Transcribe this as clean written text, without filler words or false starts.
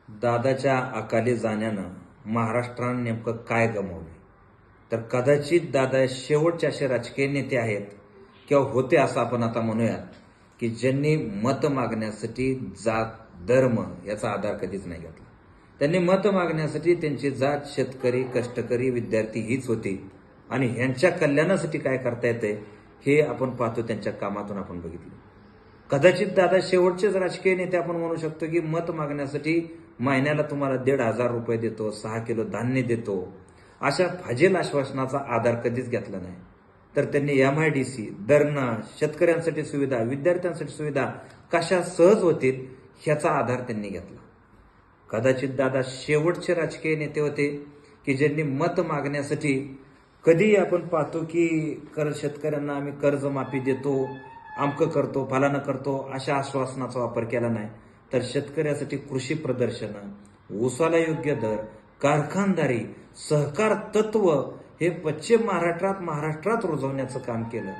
दादाच्या अकाली जाण्यानं महाराष्ट्रानं नेमकं काय गमावले? तर कदाचित दादा शेवटचे असे राजकीय नेते आहेत किंवा होते असं आपण आता म्हणूयात की ज्यांनी मत मागण्यासाठी जात धर्म याचा आधार कधीच नाही घेतला. त्यांनी मत मागण्यासाठी त्यांची जात शेतकरी, कष्टकरी, विद्यार्थी हीच होती आणि ह्यांच्या कल्याणासाठी काय करता येते हे आपण पाहतो, त्यांच्या कामातून आपण बघितलं. कदाचित दादा शेवटचेच राजकीय नेते आपण म्हणू शकतो की मत मागण्यासाठी महिन्याला तुम्हाला 1,500 रुपये देतो, 6 किलो धान्य देतो, अशा फाजील आश्वासनाचा आधार कधीच घेतला नाही. तर त्यांनी MIDC, धरणं, शेतकऱ्यांसाठी सुविधा, विद्यार्थ्यांसाठी सुविधा कशा सहज होतील ह्याचा आधार त्यांनी घेतला. कदाचित दादा शेवटचे राजकीय नेते होते की ज्यांनी मत मागण्यासाठी कधी आपण पाहतो की शेतकऱ्यांना आम्ही कर्जमाफी देतो, अमकं करतो, फलानं करतो अशा आश्वासनाचा वापर केला नाही. तर शेतकऱ्यासाठी कृषी प्रदर्शनं, ऊसाला योग्य दर, कारखानदारी, सहकार तत्व हे पश्चिम महाराष्ट्रात रुजवण्याचं काम केलं.